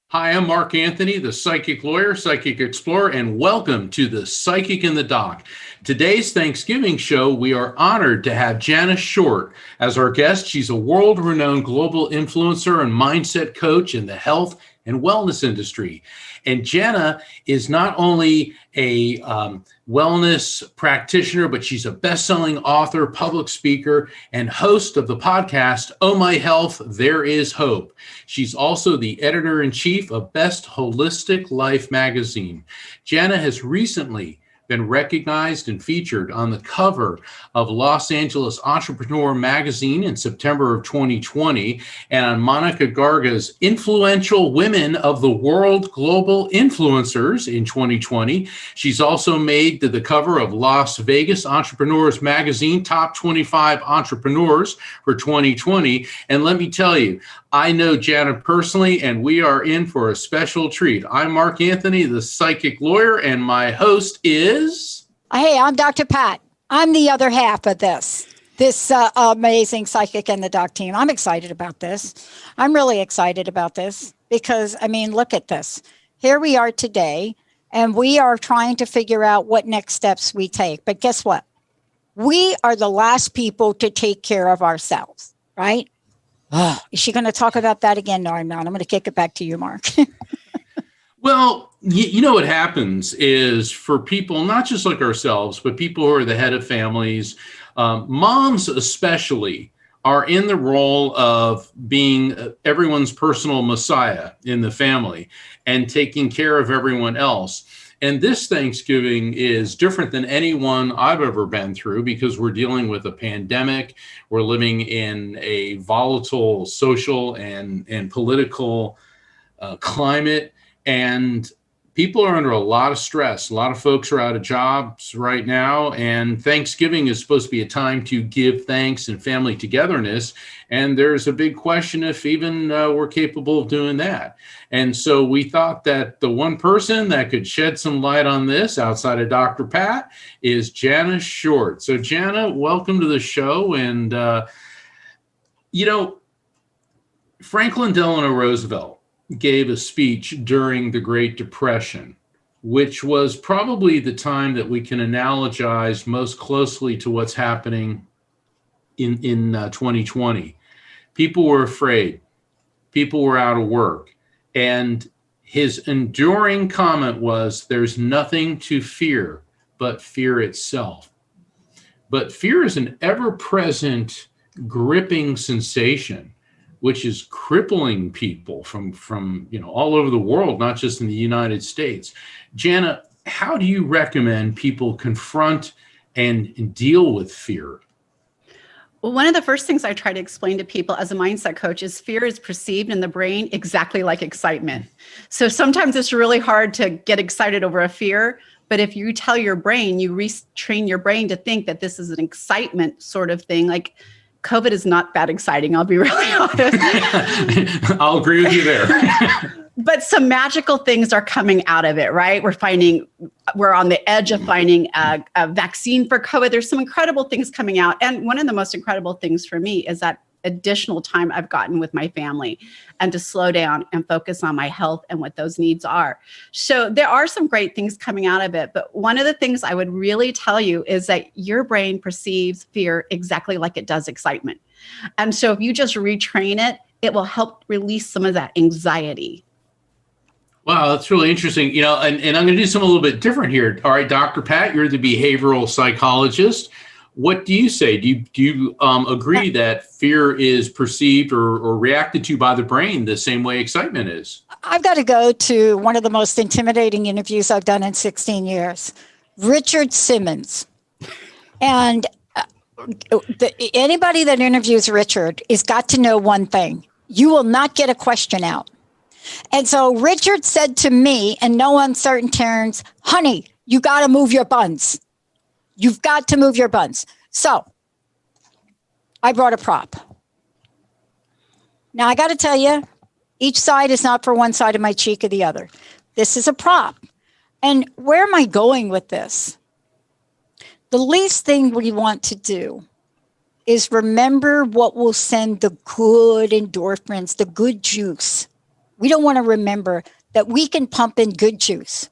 Hi, I'm Mark Anthony, the psychic lawyer, psychic explorer, and welcome to the Psychic in the Dock. Today's Thanksgiving show, we are honored to have Jana Short as our guest. She's a world-renowned global influencer and mindset coach in the health and wellness industry. And Jana is not only a wellness practitioner, but she's a best-selling author, public speaker, and host of the podcast, Oh My Health, There Is Hope. She's also the editor-in-chief of Best Holistic Life magazine. Jana has recently been recognized and featured on the cover of Los Angeles Entrepreneur magazine in September of 2020 and on Monica Garga's Influential Women of the World Global Influencers in 2020. She's also made to the cover of Las Vegas Entrepreneurs magazine, Top 25 Entrepreneurs for 2020. And let me tell you, I know Jana personally, and we are in for a special treat. I'm Mark Anthony, the psychic lawyer, and my host is... Hey, I'm Dr. Pat. I'm the other half of this amazing Psychic in the Dock team. I'm excited about this. I'm really excited about this because, I mean, look at this. Here we are today, and we are trying to figure out what next steps we take. But guess what? We are the last people to take care of ourselves, right? Oh, is she going to talk about that again? No, I'm not. I'm going to kick it back to you, Mark. Well, you know what happens is for people, not just like ourselves, but people who are the head of families, moms especially, are in the role of being everyone's personal messiah in the family and taking care of everyone else. And this Thanksgiving is different than any one I've ever been through because we're dealing with a pandemic. We're living in a volatile social and political climate, and people are under a lot of stress. A lot of folks are out of jobs right now, and Thanksgiving is supposed to be a time to give thanks and family togetherness. And there's a big question if even we're capable of doing that. And so we thought that the one person that could shed some light on this outside of Dr. Pat is Jana Short. So Jana, welcome to the show. And, Franklin Delano Roosevelt gave a speech during the Great Depression, which was probably the time that we can analogize most closely to what's happening in 2020. People were afraid. People were out of work. And his enduring comment was, there's nothing to fear but fear itself. But fear is an ever-present, gripping sensation, which is crippling people from all over the world, not just in the United States. Jana, how do you recommend people confront and deal with fear? Well, one of the first things I try to explain to people as a mindset coach is fear is perceived in the brain exactly like excitement. So sometimes it's really hard to get excited over a fear. But if you tell your brain, you retrain your brain to think that this is an excitement sort of thing, like COVID is not that exciting, I'll be really honest. I'll agree with you there. But some magical things are coming out of it, right? We're on the edge of finding a vaccine for COVID. There's some incredible things coming out. And one of the most incredible things for me is that additional time I've gotten with my family and to slow down and focus on my health and what those needs are. So there are some great things coming out of it. But one of the things I would really tell you is that your brain perceives fear exactly like it does excitement. And so if you just retrain it, it will help release some of that anxiety. Wow, that's really interesting. And I'm going to do something a little bit different here. All right, Dr. Pat, you're the behavioral psychologist. What do you say? Do you agree that fear is perceived or reacted to by the brain the same way excitement is? I've got to go to one of the most intimidating interviews I've done in 16 years. Richard Simmons. And anybody that interviews Richard has got to know one thing. You will not get a question out. And so Richard said to me in no uncertain terms, honey, you got to move your buns. You've got to move your buns. So I brought a prop. Now I got to tell you, each side is not for one side of my cheek or the other. This is a prop. And where am I going with this? The least thing we want to do is remember what will send the good endorphins, the good juice. We don't want to remember that we can pump in good juice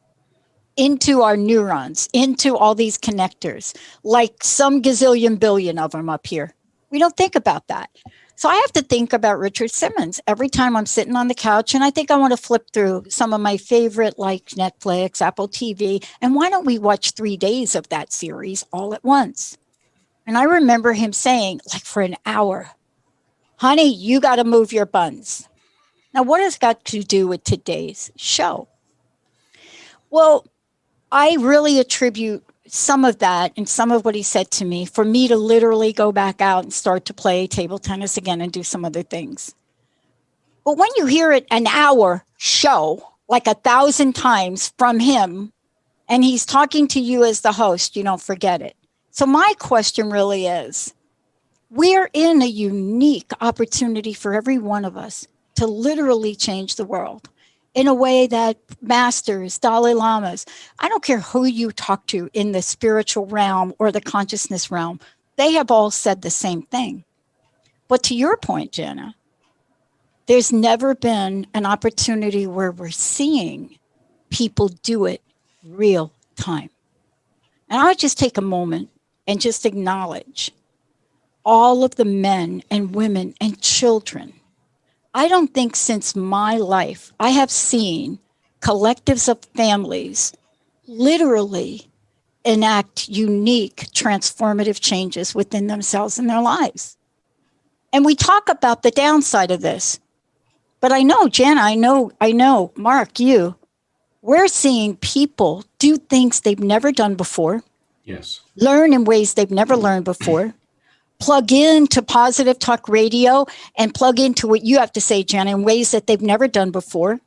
into our neurons, into all these connectors, like some gazillion billion of them up here. We don't think about that. So I have to think about Richard Simmons every time I'm sitting on the couch, and I think I want to flip through some of my favorite, like Netflix, Apple TV, and why don't we watch 3 days of that series all at once? And I remember him saying, like for an hour, honey, you got to move your buns. Now, what has got to do with today's show? Well, I really attribute some of that and some of what he said to me for me to literally go back out and start to play table tennis again and do some other things. But when you hear it an hour show, like 1,000 times from him, and he's talking to you as the host, you don't forget it. So my question really is, we're in a unique opportunity for every one of us to literally change the world in a way that masters, Dalai Lamas, I don't care who you talk to in the spiritual realm or the consciousness realm, they have all said the same thing. But to your point, Jana, there's never been an opportunity where we're seeing people do it real time. And I would just take a moment and just acknowledge all of the men and women and children. I don't think since my life I have seen collectives of families literally enact unique transformative changes within themselves and their lives. And we talk about the downside of this. But I know, Jana, I know, Mark, we're seeing people do things they've never done before. Yes. Learn in ways they've never learned before. Plug into Positive Talk Radio and plug into what you have to say, Jana, in ways that they've never done before.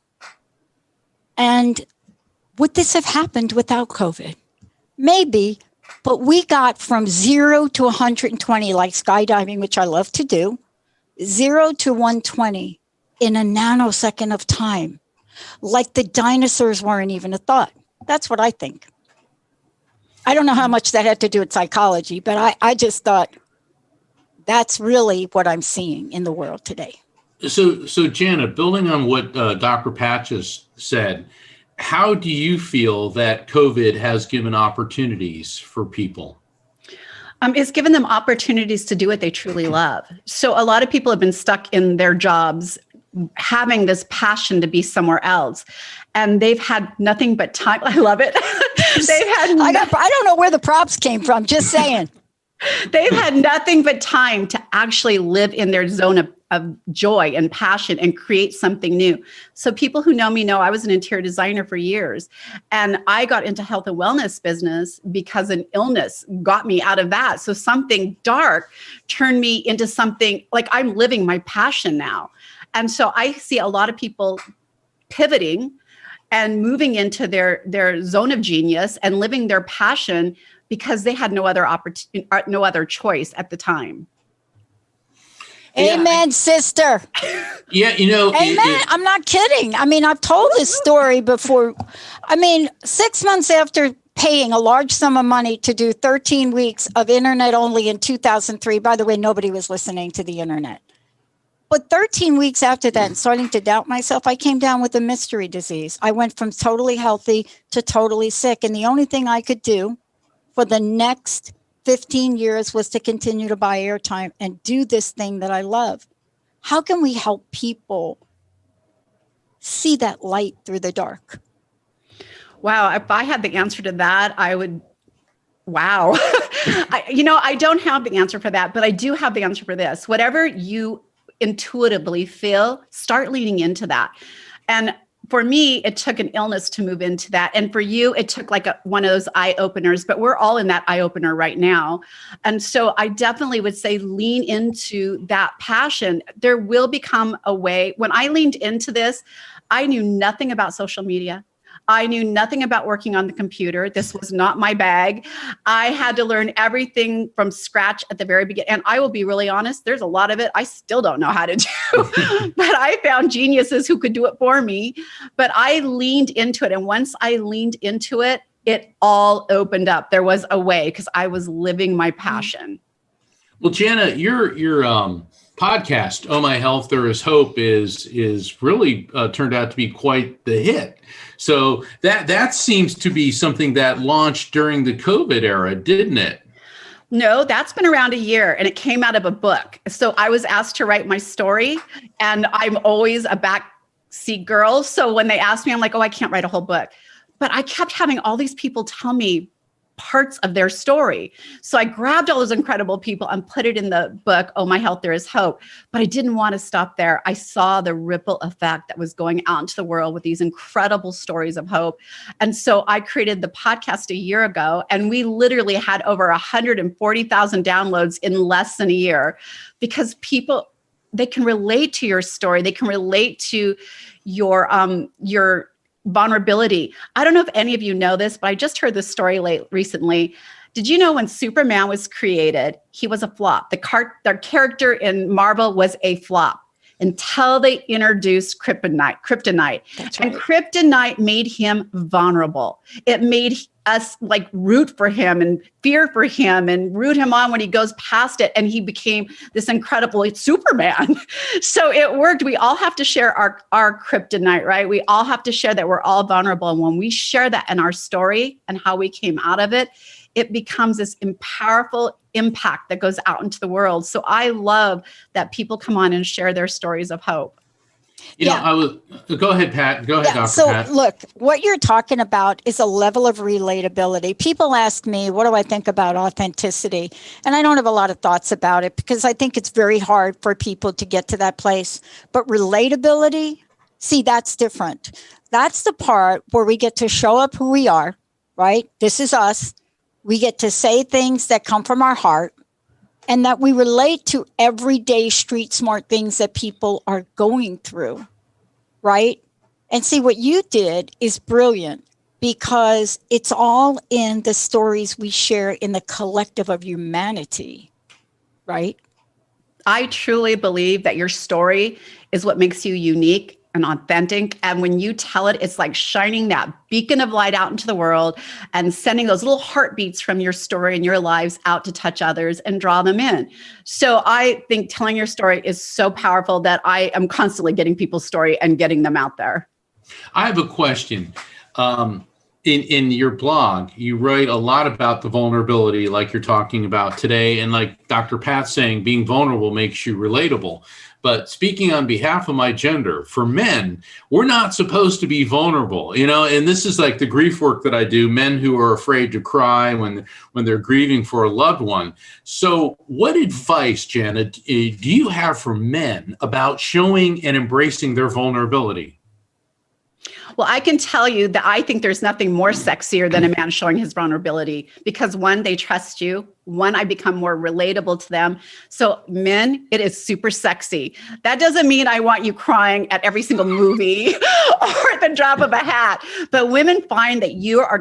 And would this have happened without COVID? Maybe, but we got from 0 to 120, like skydiving, which I love to do, 0 to 120 in a nanosecond of time, like the dinosaurs weren't even a thought. That's what I think. I don't know how much that had to do with psychology, but I just thought, that's really what I'm seeing in the world today. So Jana, building on what Dr. Patches said, how do you feel that COVID has given opportunities for people? It's given them opportunities to do what they truly love. So a lot of people have been stuck in their jobs, having this passion to be somewhere else. And they've had nothing but time. I love it. They've had. I don't know where the props came from. Just saying. They've had nothing but time to actually live in their zone of joy and passion and create something new. So people who know me know I was an interior designer for years. And I got into health and wellness business because an illness got me out of that. So something dark turned me into something like I'm living my passion now. And so I see a lot of people pivoting and moving into their zone of genius and living their passion because they had no other choice at the time. Amen, sister. Yeah, Amen. I'm not kidding. I mean, I've told this story before. I mean, 6 months after paying a large sum of money to do 13 weeks of internet only in 2003, by the way, nobody was listening to the internet. But 13 weeks after that and starting to doubt myself, I came down with a mystery disease. I went from totally healthy to totally sick. And the only thing I could do for the next 15 years was to continue to buy airtime and do this thing that I love. How can we help people see that light through the dark? Wow. If I had the answer to that, I would, wow. I don't have the answer for that, but I do have the answer for this. Whatever you intuitively feel, start leaning into that. And for me, it took an illness to move into that. And for you, it took like one of those eye openers, but we're all in that eye opener right now. And so I definitely would say lean into that passion. There will become a way. When I leaned into this, I knew nothing about social media. I knew nothing about working on the computer. This was not my bag. I had to learn everything from scratch at the very beginning. And I will be really honest, there's a lot of it I still don't know how to do. But I found geniuses who could do it for me. But I leaned into it. And once I leaned into it, it all opened up. There was a way because I was living my passion. Well, Jana, your podcast, Oh My Health, There Is Hope, is really turned out to be quite the hit. So that seems to be something that launched during the COVID era, didn't it? No, that's been around a year and it came out of a book. So I was asked to write my story and I'm always a backseat girl. So when they asked me, I'm like, oh, I can't write a whole book. But I kept having all these people tell me parts of their story. So I grabbed all those incredible people and put it in the book, Oh My Health, There Is Hope. But I didn't want to stop there. I saw the ripple effect that was going out into the world with these incredible stories of hope. And so I created the podcast a year ago, and we literally had over 140,000 downloads in less than a year because people, they can relate to your story. They can relate to your vulnerability. I don't know if any of you know this, but I just heard this story recently. Did you know when Superman was created, he was a flop? The character in Marvel was a flop until they introduced kryptonite. That's right. And kryptonite made him vulnerable. It made us like root for him and fear for him and root him on when he goes past it. And he became this incredible Superman. So it worked. We all have to share our kryptonite, right? We all have to share that we're all vulnerable. And when we share that in our story and how we came out of it, it becomes this powerful impact that goes out into the world. So I love that people come on and share their stories of hope. Go ahead, Pat. Go ahead, Dr. Pat. So look, what you're talking about is a level of relatability. People ask me, what do I think about authenticity? And I don't have a lot of thoughts about it because I think it's very hard for people to get to that place. But relatability, see, that's different. That's the part where we get to show up who we are, right? This is us. We get to say things that come from our heart and that we relate to everyday street smart things that people are going through, right? And see, what you did is brilliant because it's all in the stories we share in the collective of humanity, right? I truly believe that your story is what makes you unique and authentic. And when you tell it, it's like shining that beacon of light out into the world and sending those little heartbeats from your story and your lives out to touch others and draw them in. So I think telling your story is so powerful that I am constantly getting people's story and getting them out there. I have a question. in your blog, you write a lot about the vulnerability like you're talking about today. And like Dr. Pat's saying, being vulnerable makes you relatable. But speaking on behalf of my gender, for men, we're not supposed to be vulnerable, and this is like the grief work that I do, men who are afraid to cry when they're grieving for a loved one. So what advice, Jana, do you have for men about showing and embracing their vulnerability? Well, I can tell you that I think there's nothing more sexier than a man showing his vulnerability, because one, they trust you. One, I become more relatable to them. So men, it is super sexy. That doesn't mean I want you crying at every single movie or at the drop of a hat. But women find that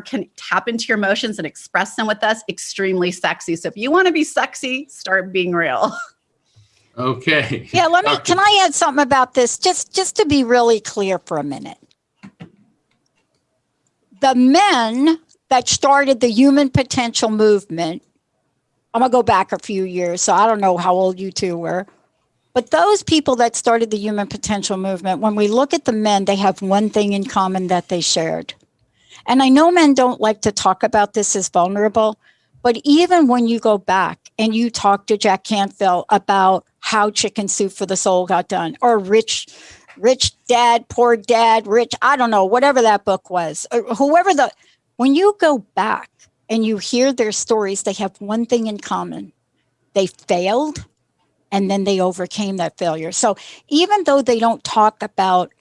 can tap into your emotions and express them with us extremely sexy. So if you want to be sexy, start being real. Okay. Yeah, can I add something about this? Just to be really clear for a minute. The men that started the human potential movement, I'm going to go back a few years, so I don't know how old you two were, but those people that started the human potential movement, when we look at the men, they have one thing in common that they shared. And I know men don't like to talk about this as vulnerable, but even when you go back and you talk to Jack Canfield about how Chicken Soup for the Soul got done, or Rich Dad, Poor Dad, Rich, I don't know, whatever that book was, when you go back and you hear their stories, they have one thing in common. They failed and then they overcame that failure. So even though they don't talk about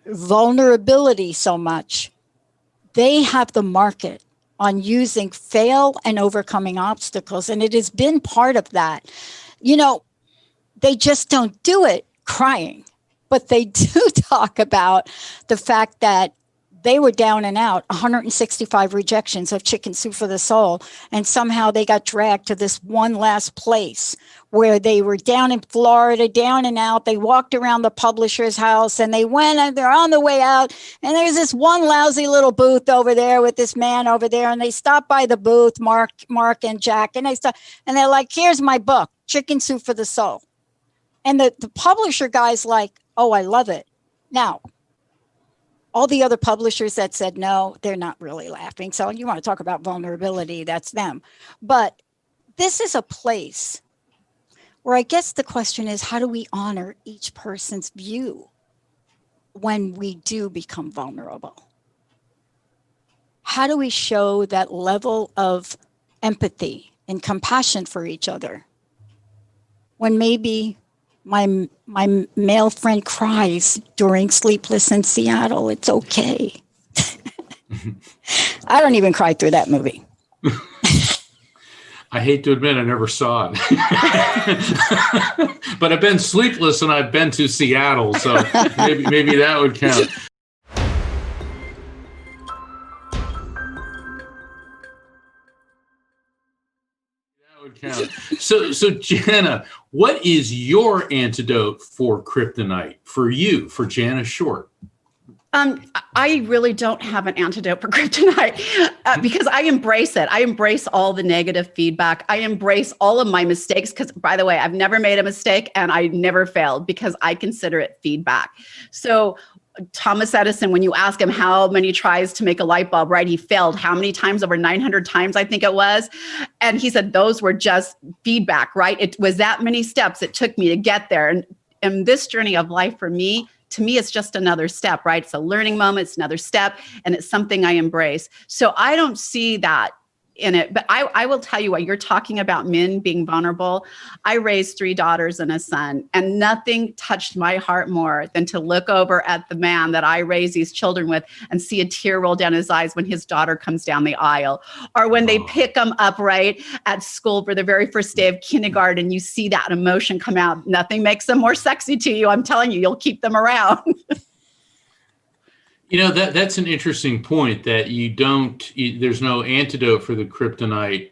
vulnerability so much, they have the market on using fail and overcoming obstacles. And it has been part of that. They just don't do it crying. But they do talk about the fact that they were down and out, 165 rejections of Chicken Soup for the Soul. And somehow they got dragged to this one last place where they were down in Florida, down and out. They walked around the publisher's house and they went and they're on the way out. And there's this one lousy little booth over there with this man over there. And they stopped by the booth, Mark and Jack, and they're like, here's my book, Chicken Soup for the Soul. And the publisher guy's like, oh, I love it. Now, all the other publishers that said no, they're not really laughing. So you want to talk about vulnerability, that's them. But this is a place where I guess the question is, how do we honor each person's view when we do become vulnerable? How do we show that level of empathy and compassion for each other when maybe my male friend cries during Sleepless in Seattle? It's okay. I don't even cry through that movie. I hate to admit I never saw it. But I've been sleepless and I've been to Seattle, so maybe that would count. So Jana, what is your antidote for kryptonite for you, for Jana Short? I really don't have an antidote for kryptonite because I embrace it. I embrace all the negative feedback. I embrace all of my mistakes because, by the way, I've never made a mistake and I never failed because I consider it feedback. So Thomas Edison, when you ask him how many tries to make a light bulb, right? He failed how many times? Over 900 times, I think it was. And he said, those were just feedback, right? It was that many steps it took me to get there. And this journey of life for me, to me, it's just another step, right? It's a learning moment. It's another step. And it's something I embrace. So I don't see that in it. But I will tell you what, you're talking about men being vulnerable. I raised 3 daughters and a son, and nothing touched my heart more than to look over at the man that I raised these children with and see a tear roll down his eyes when his daughter comes down the aisle, or when they pick him up right at school for the very first day of kindergarten. You see that emotion come out. Nothing makes them more sexy to you. I'm telling you, you'll keep them around. That's an interesting point that there's no antidote for the kryptonite,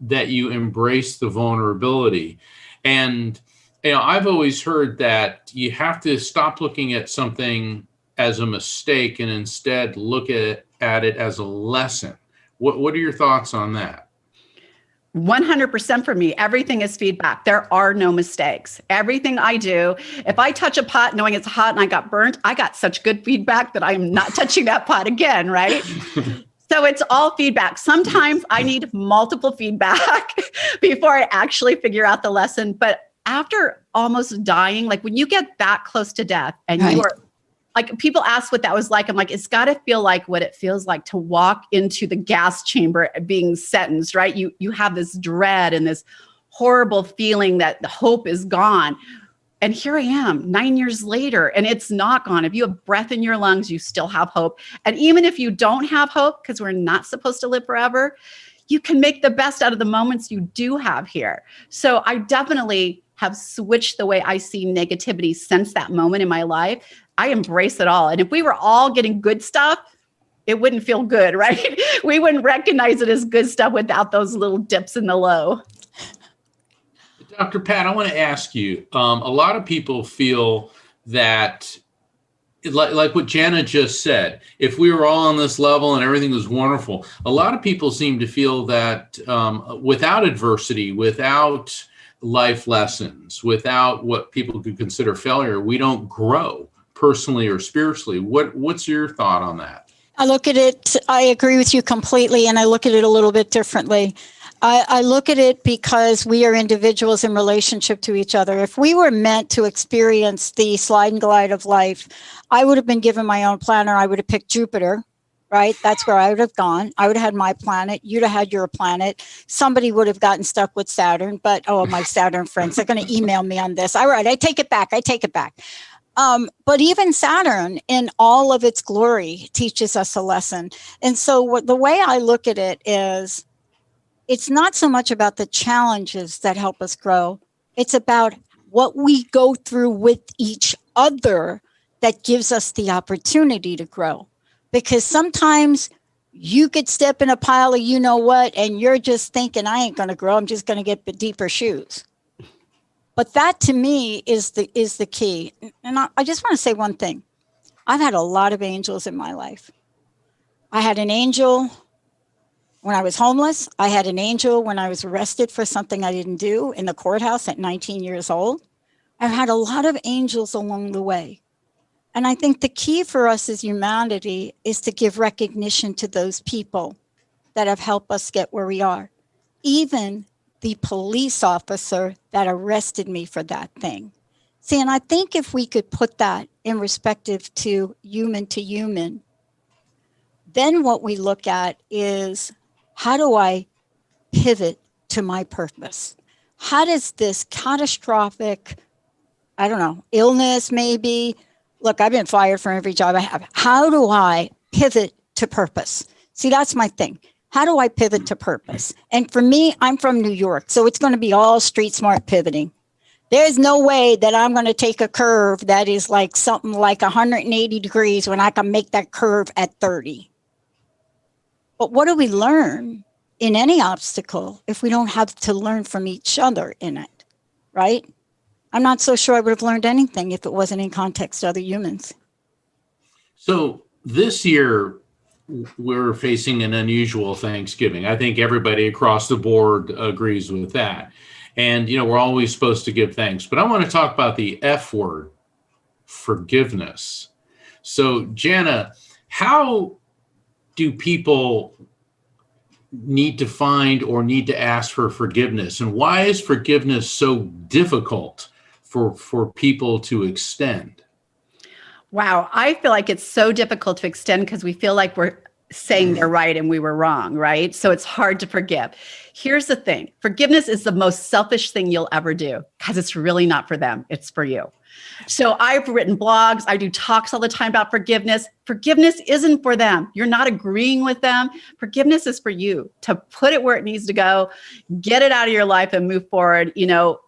that you embrace the vulnerability. And, I've always heard that you have to stop looking at something as a mistake and instead look at it as a lesson. What are your thoughts on that? 100% for me. Everything is feedback. There are no mistakes. Everything I do, if I touch a pot knowing it's hot and I got burnt, I got such good feedback that I'm not touching that pot again, right? So it's all feedback. Sometimes I need multiple feedback before I actually figure out the lesson. But after almost dying, like when you get that close to death and you are like, people ask what that was like. I'm like, it's got to feel like what it feels like to walk into the gas chamber being sentenced, right? You have this dread and this horrible feeling that the hope is gone. And here I am 9 years later, and it's not gone. If you have breath in your lungs, you still have hope. And even if you don't have hope, because we're not supposed to live forever, you can make the best out of the moments you do have here. So I definitely have switched the way I see negativity since that moment in my life. I embrace it all. And if we were all getting good stuff, it wouldn't feel good, right? We wouldn't recognize it as good stuff without those little dips in the low. Dr. Pat, I want to ask you, a lot of people feel that, like what Jana just said, if we were all on this level and everything was wonderful, a lot of people seem to feel that without adversity, without life lessons, without what people could consider failure, we don't grow personally or spiritually. What's your thought on that? I look at it, I agree with you completely, and I look at it a little bit differently. I look at it because we are individuals in relationship to each other. If we were meant to experience the slide and glide of life, I would have been given my own planner. I would have picked Jupiter, right? That's where I would have gone. I would have had my planet. You'd have had your planet. Somebody would have gotten stuck with Saturn, but my Saturn friends, they're going to email me on this. All right, I take it back. But even Saturn in all of its glory teaches us a lesson. And so the way I look at it is, it's not so much about the challenges that help us grow. It's about what we go through with each other that gives us the opportunity to grow. Because sometimes you could step in a pile of you know what, and you're just thinking, I ain't going to grow. I'm just going to get deeper shoes. But that to me is the key. And I just want to say one thing. I've had a lot of angels in my life. I had an angel when I was homeless. I had an angel when I was arrested for something I didn't do in the courthouse at 19 years old. I've had a lot of angels along the way. And I think the key for us as humanity is to give recognition to those people that have helped us get where we are. Even the police officer that arrested me for that thing. See, and I think if we could put that in perspective to human, then what we look at is, how do I pivot to my purpose? How does this catastrophic, illness maybe, look, I've been fired from every job I have. How do I pivot to purpose? See, that's my thing. How do I pivot to purpose? And for me, I'm from New York, so it's going to be all street smart pivoting. There's no way that I'm going to take a curve that is like something like 180 degrees when I can make that curve at 30. But what do we learn in any obstacle if we don't have to learn from each other in it, right? I'm not so sure I would have learned anything if it wasn't in context to other humans. So this year, we're facing an unusual Thanksgiving. I think everybody across the board agrees with that. And, we're always supposed to give thanks. But I want to talk about the F word, forgiveness. So, Jana, how do people need to find or need to ask for forgiveness? And why is forgiveness so difficult for people to extend? Wow. I feel like it's so difficult to extend because we feel like we're saying they're right and we were wrong, right? So it's hard to forgive. Here's the thing. Forgiveness is the most selfish thing you'll ever do because it's really not for them. It's for you. So I've written blogs. I do talks all the time about forgiveness. Forgiveness isn't for them. You're not agreeing with them. Forgiveness is for you to put it where it needs to go, get it out of your life and move forward,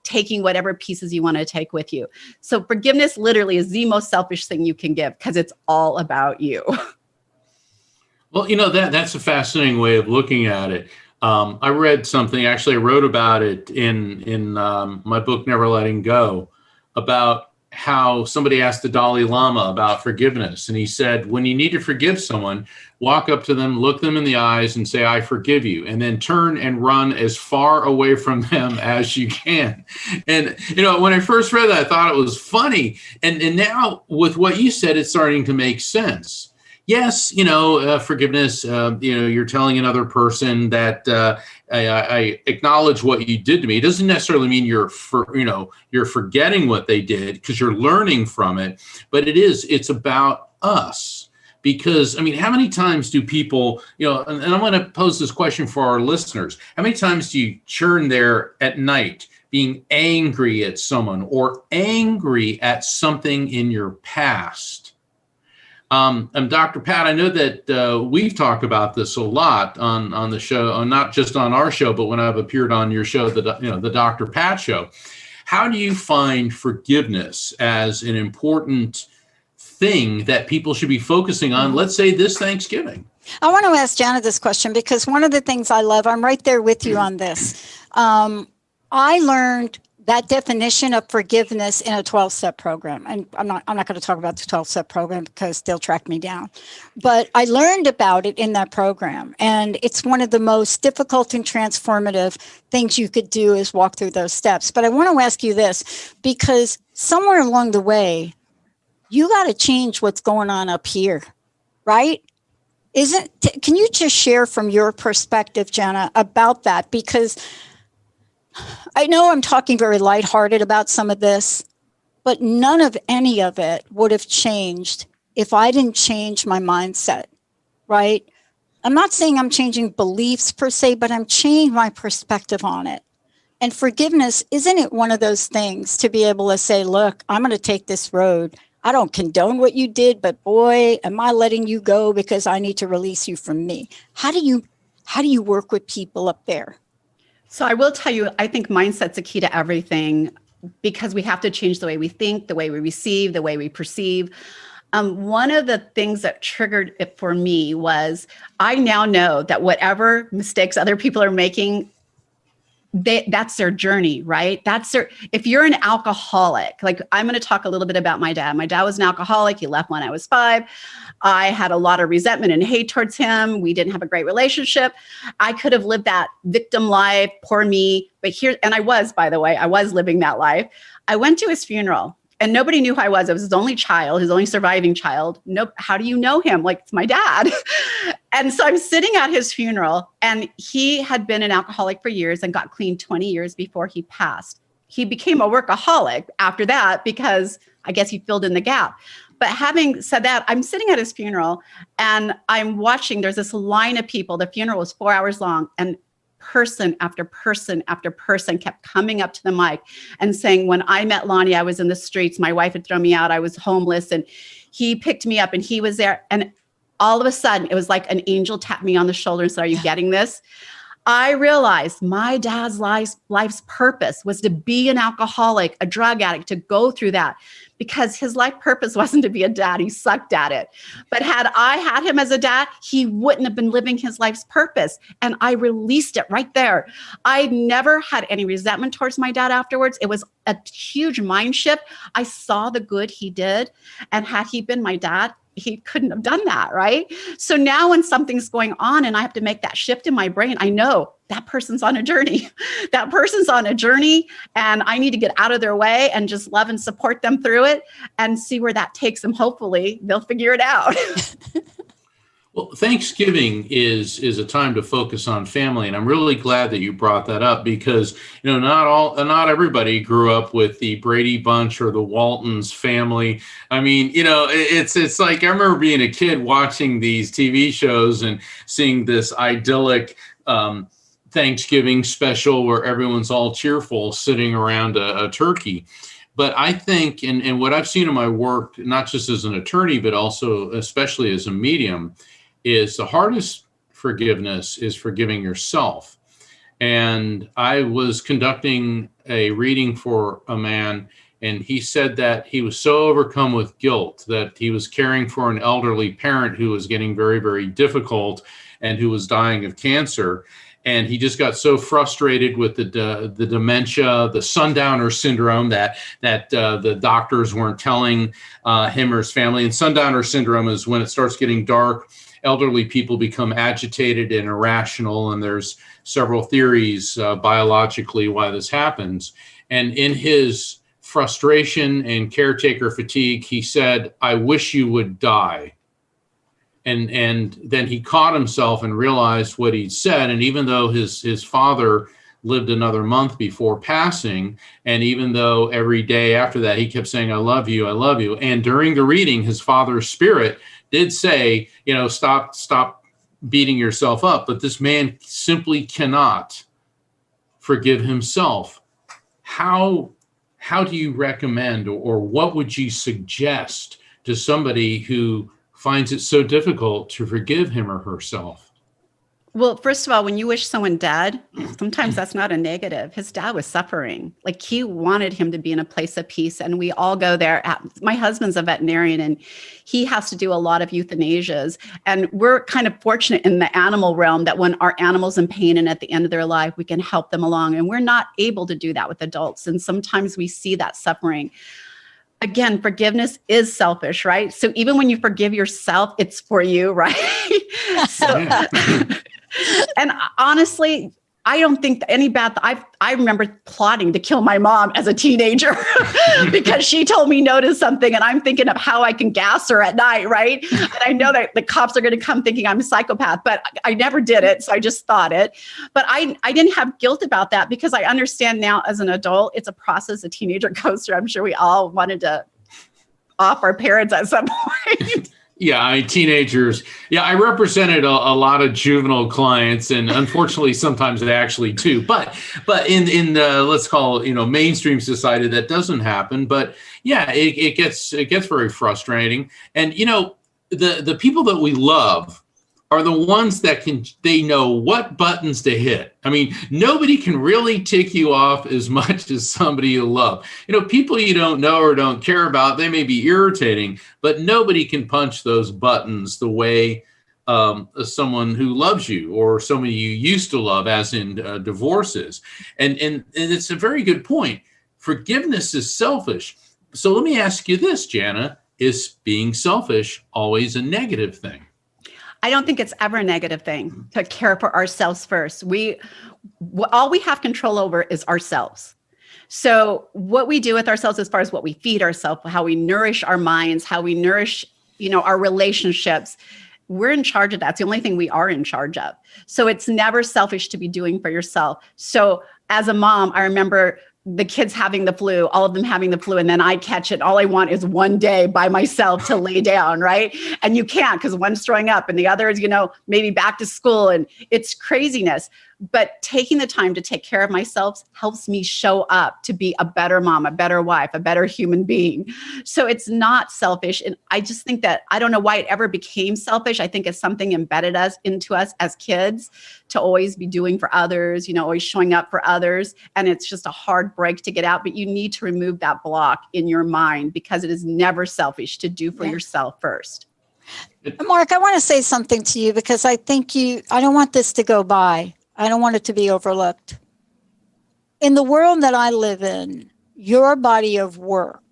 taking whatever pieces you want to take with you. So forgiveness literally is the most selfish thing you can give because it's all about you. Well, that's a fascinating way of looking at it. I read something, actually I wrote about it in my book, Never Letting Go, about how somebody asked the Dalai Lama about forgiveness. And he said, when you need to forgive someone, walk up to them, look them in the eyes and say, I forgive you. And then turn and run as far away from them as you can. And, when I first read that, I thought it was funny. And now with what you said, it's starting to make sense. Yes, forgiveness, you're telling another person that I acknowledge what you did to me. It doesn't necessarily mean you're forgetting what they did, because you're learning from it. But it's about us. Because, how many times do people, and I'm going to pose this question for our listeners. How many times do you churn there at night being angry at someone or angry at something in your past? And Dr. Pat, I know that we've talked about this a lot on the show, not just on our show, but when I've appeared on your show, the Dr. Pat show. How do you find forgiveness as an important thing that people should be focusing on, let's say this Thanksgiving? I want to ask Jana this question, because one of the things I love, I'm right there with you on this. I learned that definition of forgiveness in a 12-step program. And I'm not going to talk about the 12-step program because they'll track me down. But I learned about it in that program. And it's one of the most difficult and transformative things you could do is walk through those steps. But I want to ask you this, because somewhere along the way, you got to change what's going on up here, right? Can you just share from your perspective, Jana, about that? Because I know I'm talking very lighthearted about some of this, but none of any of it would have changed if I didn't change my mindset, right? I'm not saying I'm changing beliefs per se, but I'm changing my perspective on it. And forgiveness, isn't it one of those things to be able to say, look, I'm going to take this road. I don't condone what you did, but boy, am I letting you go because I need to release you from me. How do you work with people up there? So I will tell you, I think mindset's a key to everything, because we have to change the way we think, the way we receive, the way we perceive. One of the things that triggered it for me was I now know that whatever mistakes other people are making, that's their journey, right? If you're an alcoholic, like I'm going to talk a little bit about my dad. My dad was an alcoholic. He left when I was 5. I had a lot of resentment and hate towards him. We didn't have a great relationship. I could have lived that victim life, poor me. And I was, by the way, I was living that life. I went to his funeral and nobody knew who I was. I was his only child, his only surviving child. Nope. How do you know him? Like, it's my dad. And so I'm sitting at his funeral, and he had been an alcoholic for years and got clean 20 years before he passed. He became a workaholic after that because I guess he filled in the gap. But having said that, I'm sitting at his funeral and I'm watching, there's this line of people. The funeral was 4 hours long, and person after person after person kept coming up to the mic and saying, when I met Lonnie, I was in the streets. My wife had thrown me out. I was homeless, and he picked me up and he was there. And all of a sudden, it was like an angel tapped me on the shoulder and said, are you getting this? I realized my dad's life's purpose was to be an alcoholic, a drug addict, to go through that, because his life purpose wasn't to be a dad. He sucked at it. But had I had him as a dad, he wouldn't have been living his life's purpose. And I released it right there. I never had any resentment towards my dad afterwards. It was a huge mind shift. I saw the good he did. And had he been my dad, he couldn't have done that, right? So now when something's going on and I have to make that shift in my brain, I know that person's on a journey. That person's on a journey, and I need to get out of their way and just love and support them through it and see where that takes them. Hopefully they'll figure it out. Well, Thanksgiving is a time to focus on family, and I'm really glad that you brought that up, because not everybody grew up with the Brady Bunch or the Waltons family. I mean, it's like I remember being a kid watching these TV shows and seeing this idyllic Thanksgiving special where everyone's all cheerful sitting around a turkey. But I think, and what I've seen in my work, not just as an attorney, but also especially as a medium, is the hardest forgiveness is forgiving yourself. And I was conducting a reading for a man, and he said that he was so overcome with guilt that he was caring for an elderly parent who was getting very, very difficult and who was dying of cancer. And he just got so frustrated with the dementia, the sundowner syndrome that the doctors weren't telling him or his family. And sundowner syndrome is when it starts getting dark, elderly people become agitated and irrational. And there's several theories biologically why this happens. And in his frustration and caretaker fatigue, he said, "I wish you would die." And then he caught himself and realized what he'd said. And even though his father lived another month before passing, and even though every day after that he kept saying, "I love you, I love you." And during the reading, his father's spirit did say, stop beating yourself up. But this man simply cannot forgive himself. How do you recommend, or what would you suggest to somebody who finds it so difficult to forgive him or herself? Well, first of all, when you wish someone dead, sometimes that's not a negative. His dad was suffering. Like, he wanted him to be in a place of peace. And we all go there. My husband's a veterinarian, and he has to do a lot of euthanasias. And we're kind of fortunate in the animal realm that when our animal's in pain and at the end of their life, we can help them along. And we're not able to do that with adults. And sometimes we see that suffering. Again, forgiveness is selfish, right? So even when you forgive yourself, it's for you, right? And honestly, I don't think any bad. I remember plotting to kill my mom as a teenager because she told me no to something, and I'm thinking of how I can gas her at night, right? And I know that the cops are going to come thinking I'm a psychopath, but I never did it, so I just thought it. But I didn't have guilt about that because I understand now as an adult, it's a process a teenager goes through. I'm sure we all wanted to off our parents at some point. Yeah, teenagers. Yeah, I represented a lot of juvenile clients, and unfortunately, sometimes they actually do. But in the, let's call it, mainstream society, that doesn't happen. But yeah, it gets very frustrating. And the people that we love are the ones that they know what buttons to hit. I mean, nobody can really tick you off as much as somebody you love. People you don't know or don't care about, they may be irritating, but nobody can punch those buttons the way someone who loves you or somebody you used to love, as in divorces. And it's a very good point. Forgiveness is selfish. So let me ask you this, Jana, is being selfish always a negative thing? I don't think it's ever a negative thing to care for ourselves first. All we have control over is ourselves. So what we do with ourselves, as far as what we feed ourselves, how we nourish our minds, how we nourish, our relationships, we're in charge of that. It's the only thing we are in charge of. So it's never selfish to be doing for yourself. So as a mom, I remember the kids having the flu, all of them having the flu, and then I catch it. All I want is one day by myself to lay down, right? And you can't, because one's throwing up and the other is, maybe back to school, and it's craziness. But taking the time to take care of myself helps me show up to be a better mom, a better wife, a better human being. So it's not selfish. And I just think that, I don't know why it ever became selfish. I think it's something embedded into us as kids to always be doing for others, always showing up for others. And it's just a hard break to get out. But you need to remove that block in your mind, because it is never selfish to do for yourself first. Mark, I want to say something to you, because I don't want this to go by. I don't want it to be overlooked. In the world that I live in, your body of work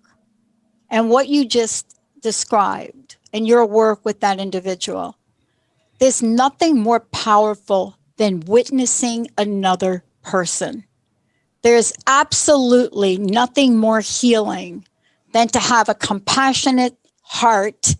and what you just described and your work with that individual, there's nothing more powerful than witnessing another person. There's absolutely nothing more healing than to have a compassionate heart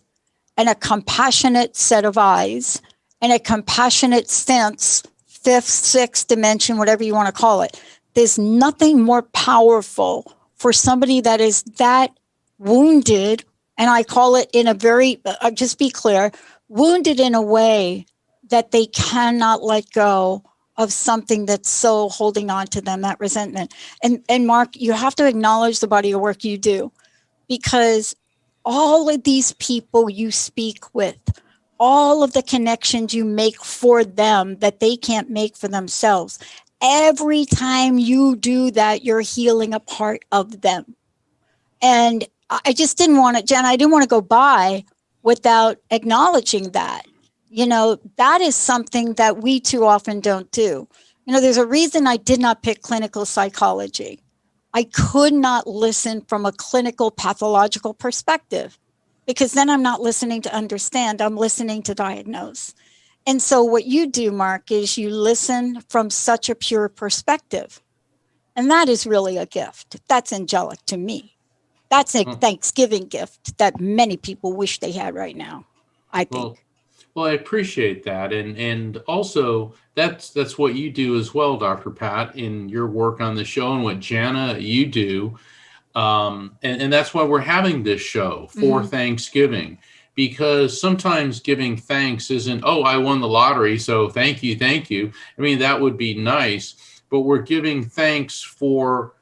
and a compassionate set of eyes and a compassionate sense, fifth, sixth dimension, whatever you want to call it. There's nothing more powerful for somebody that is that wounded. And I call it in a very, just be clear, wounded in a way that they cannot let go of something that's so holding on to them, that resentment. And Mark, you have to acknowledge the body of work you do, because all of these people you speak with, all of the connections you make for them that they can't make for themselves, every time you do that, you're healing a part of them. And I just didn't want to, Jana, I didn't want to go by without acknowledging that. That is something that we too often don't do. There's a reason I did not pick clinical psychology. I could not listen from a clinical pathological perspective, because then I'm not listening to understand, I'm listening to diagnose. And so what you do, Mark, is you listen from such a pure perspective. And that is really a gift. That's angelic to me. That's a Thanksgiving gift that many people wish they had right now, I think. Well, I appreciate that. And also that's what you do as well, Dr. Pat, in your work on the show, and what Jana, you do. And that's why we're having this show for Thanksgiving, because sometimes giving thanks isn't, oh, I won the lottery, so thank you. I mean, that would be nice, but we're giving thanks for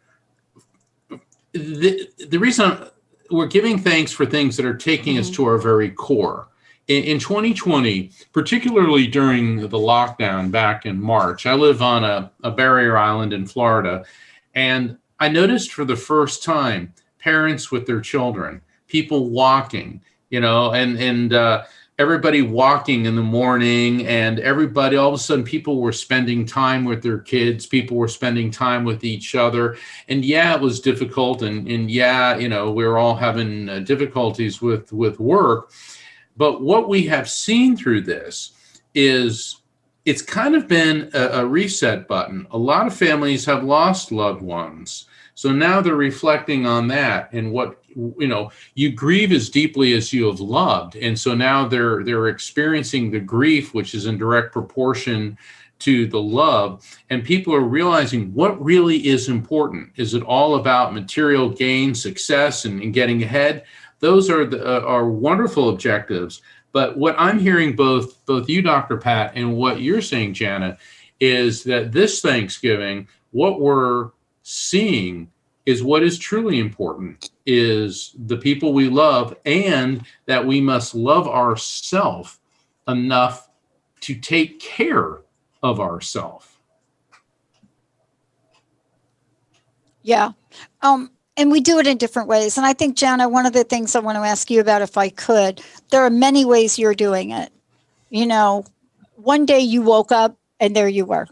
the reason we're giving thanks for things that are taking us to our very core. In 2020, particularly during the lockdown back in March, I live on a barrier island in Florida, and I noticed for the first time parents with their children, people walking, and everybody walking in the morning, and everybody, all of a sudden, people were spending time with their kids, people were spending time with each other. And yeah, it was difficult. And yeah, we were all having difficulties with work. But what we have seen through this is it's kind of been a reset button. A lot of families have lost loved ones. So now they're reflecting on that, and what, you grieve as deeply as you have loved. And so now they're experiencing the grief, which is in direct proportion to the love. And people are realizing what really is important. Is it all about material gain, success, and getting ahead? Those are wonderful objectives. But what I'm hearing both you, Dr. Pat, and what you're saying, Jana, is that this Thanksgiving, what we're seeing is what is truly important, is the people we love, and that we must love ourselves enough to take care of ourselves. Yeah. And we do it in different ways. And I think, Jana, one of the things I want to ask you about, if I could, there are many ways you're doing it. One day you woke up and there you were.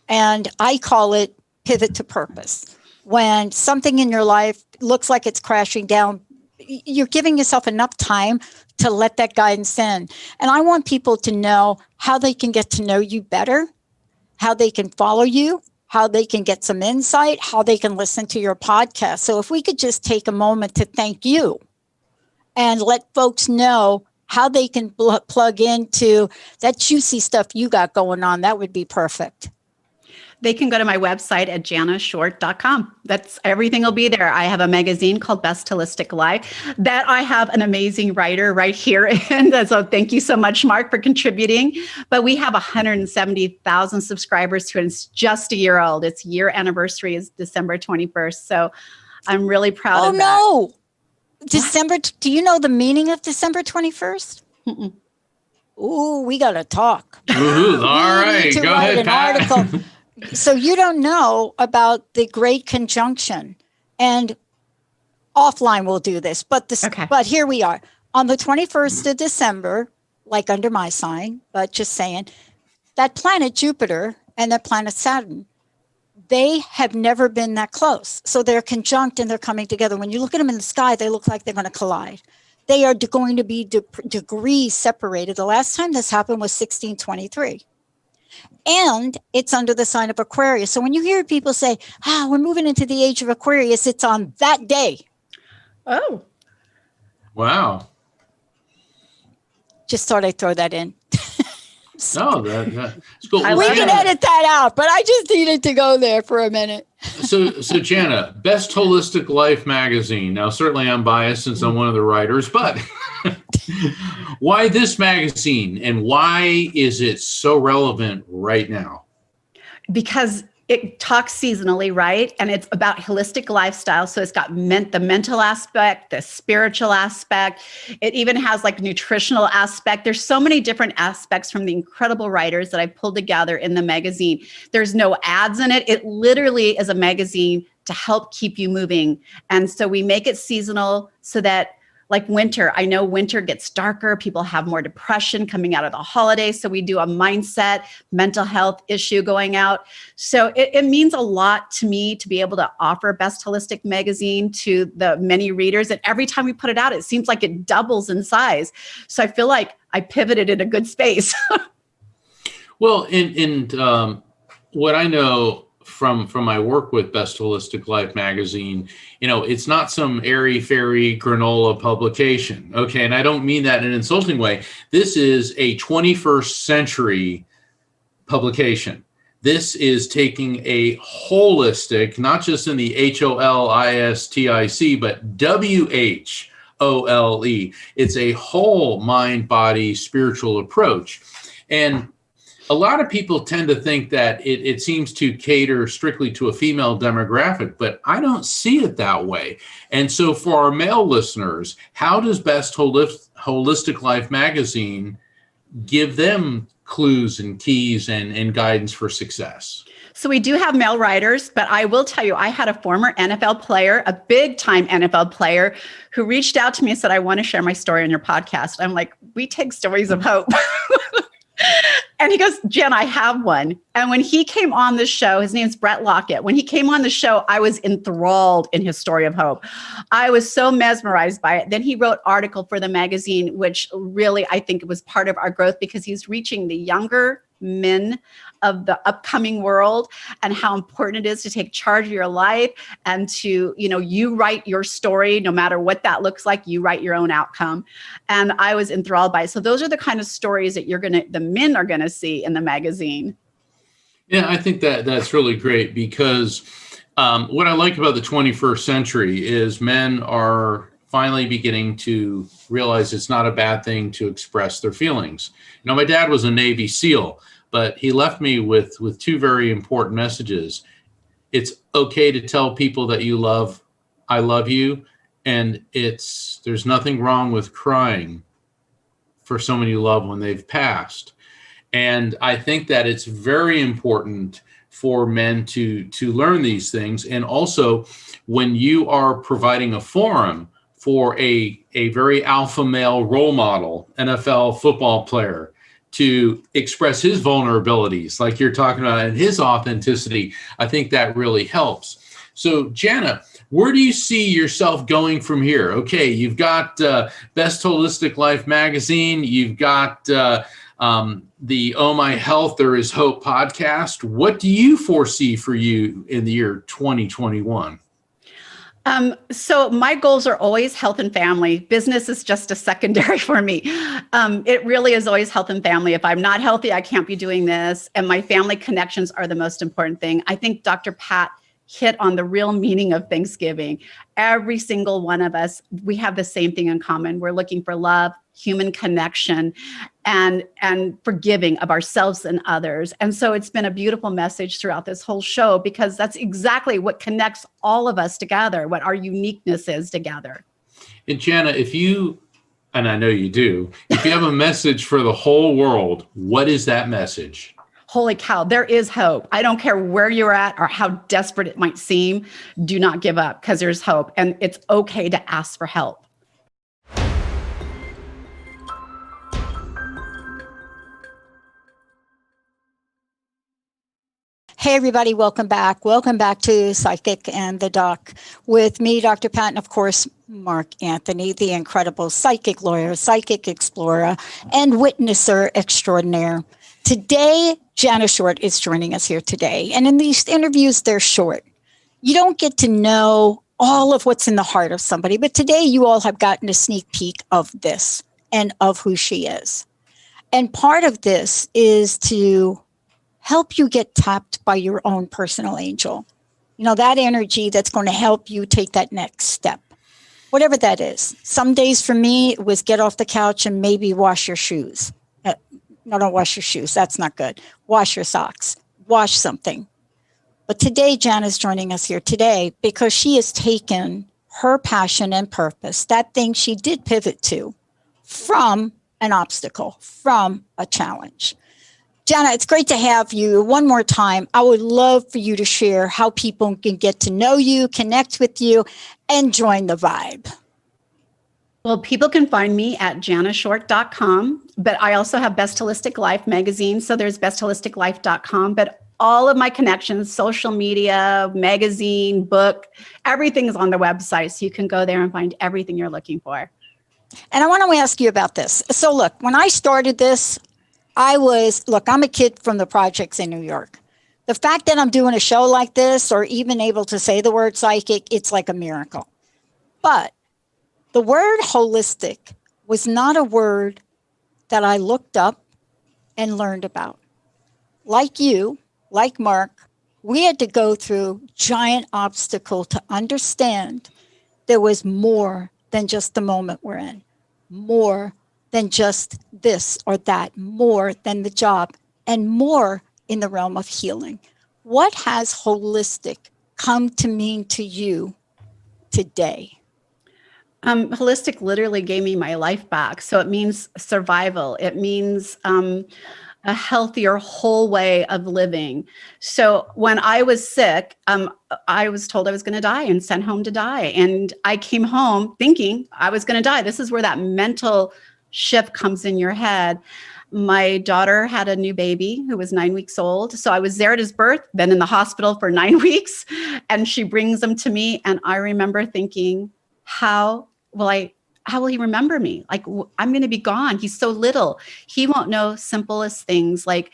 And I call it pivot to purpose. When something in your life looks like it's crashing down, you're giving yourself enough time to let that guidance in. And I want people to know how they can get to know you better, how they can follow you, how they can get some insight, how they can listen to your podcast. So if we could just take a moment to thank you and let folks know how they can plug into that juicy stuff you got going on, that would be perfect. They can go to my website at janashort.com. That's everything will be there. I have a magazine called Best Holistic Life that I have an amazing writer right here. And so thank you so much, Mark, for contributing. But we have 170,000 subscribers to it. It's just a year old. Its year anniversary is December 21st. So I'm really proud of that. Oh, no. December. Do you know the meaning of December 21st? Mm-mm. Ooh, we got to talk. Ooh, all right. Go ahead, Pat. Article. So you don't know about the Great Conjunction, and offline we'll do this, but here we are on the 21st of December, like under my sign, but just saying, that planet Jupiter and that planet Saturn, they have never been that close. So they're conjunct and they're coming together. When you look at them in the sky, they look like they're going to collide. They are going to be degrees separated. The last time this happened was 1623. And it's under the sign of Aquarius. So when you hear people say, we're moving into the age of Aquarius, it's on that day. Oh. Wow. Just thought I'd throw that in. No, that's cool. We can edit that out, but I just needed to go there for a minute. So Jana, Best Holistic Life magazine. Now, certainly I'm biased since I'm one of the writers, but why this magazine, and why is it so relevant right now? Because it talks seasonally, right? And it's about holistic lifestyle. So it's got the mental aspect, the spiritual aspect. It even has like nutritional aspect. There's so many different aspects from the incredible writers that I pulled together in the magazine. There's no ads in it. It literally is a magazine to help keep you moving. And so we make it seasonal so that, like winter. I know winter gets darker. People have more depression coming out of the holidays. So we do a mindset, mental health issue going out. So it means a lot to me to be able to offer Best Holistic Magazine to the many readers. And every time we put it out, it seems like it doubles in size. So I feel like I pivoted in a good space. Well, what I know from my work with Best Holistic Life magazine, it's not some airy-fairy granola publication. Okay. And I don't mean that in an insulting way. This is a 21st century publication. This is taking a holistic, not just in the HOLISTIC, but WHOLE. It's a whole mind, body, spiritual approach. And a lot of people tend to think that it seems to cater strictly to a female demographic, but I don't see it that way. And so for our male listeners, how does Best Holistic Life magazine give them clues and keys and guidance for success? So we do have male writers, but I will tell you, I had a former NFL player, a big time NFL player, who reached out to me and said, I want to share my story on your podcast. I'm like, we take stories of hope. And he goes, Jen, I have one. And when he came on the show, his name's Brett Lockett. When he came on the show, I was enthralled in his story of hope. I was so mesmerized by it. Then he wrote an article for the magazine, which really, I think it was part of our growth because he's reaching the younger men of the upcoming world and how important it is to take charge of your life and to, you write your story, no matter what that looks like, you write your own outcome. And I was enthralled by it. So those are the kind of stories that the men are going to see in the magazine. Yeah, I think that's really great because what I like about the 21st century is men are finally beginning to realize it's not a bad thing to express their feelings. My dad was a Navy SEAL, but he left me with two very important messages. It's okay to tell people that you love, I love you. And there's nothing wrong with crying for someone you love when they've passed. And I think that it's very important for men to learn these things. And also when you are providing a forum for a very alpha male role model, NFL football player, to express his vulnerabilities, like you're talking about, and his authenticity, I think that really helps. So, Jana, where do you see yourself going from here? Okay, you've got Best Holistic Life magazine. You've got the Oh My Health, There Is Hope podcast. What do you foresee for you in the year 2021? So my goals are always health and family. Business is just a secondary for me. It really is always health and family. If I'm not healthy, I can't be doing this. And my family connections are the most important thing. I think Dr. Pat hit on the real meaning of Thanksgiving. Every single one of us, we have the same thing in common. We're looking for love, human connection, and forgiving of ourselves and others. And so it's been a beautiful message throughout this whole show because that's exactly what connects all of us together, what our uniqueness is together. And Jana, and I know you do, if you have a message for the whole world, what is that message? Holy cow, there is hope. I don't care where you're at or how desperate it might seem. Do not give up because there's hope and it's okay to ask for help. Hey, everybody, welcome back. Welcome back to Psychic and the Doc with me, Dr. Pat, and of course, Mark Anthony, the incredible psychic lawyer, psychic explorer, and witnesser extraordinaire. Today, Jana Short is joining us here today. And in these interviews, they're short. You don't get to know all of what's in the heart of somebody, but today you all have gotten a sneak peek of this and of who she is. And part of this is to help you get tapped by your own personal angel. That energy that's going to help you take that next step, whatever that is. Some days for me, it was get off the couch and maybe wash your shoes. No, don't wash your shoes. That's not good. Wash your socks. Wash something. But today, Jana's joining us here today because she has taken her passion and purpose, that thing she did pivot to, from an obstacle, from a challenge. Jana, it's great to have you one more time. I would love for you to share how people can get to know you, connect with you, and join the vibe. Well, people can find me at janashort.com, but I also have Best Holistic Life magazine. So there's bestholisticlife.com, but all of my connections, social media, magazine, book, everything is on the website. So you can go there and find everything you're looking for. And I want to ask you about this. So look, when I started this, I'm a kid from the projects in New York. The fact that I'm doing a show like this, or even able to say the word psychic, it's like a miracle. But the word holistic was not a word that I looked up and learned about. Like you, like Mark, we had to go through giant obstacle to understand there was more than just the moment we're in, more than just this or that, more than the job, and more in the realm of healing. What has holistic come to mean to you today? Holistic literally gave me my life back. So it means survival. It means a healthier, whole way of living. So when I was sick, I was told I was going to die and sent home to die. And I came home thinking I was going to die. This is where that mental shift comes in your head. My daughter had a new baby who was 9 weeks old. So I was there at his birth, been in the hospital for 9 weeks, and she brings him to me. And I remember thinking, how will he remember me? Like, I'm going to be gone. He's so little. He won't know simplest things like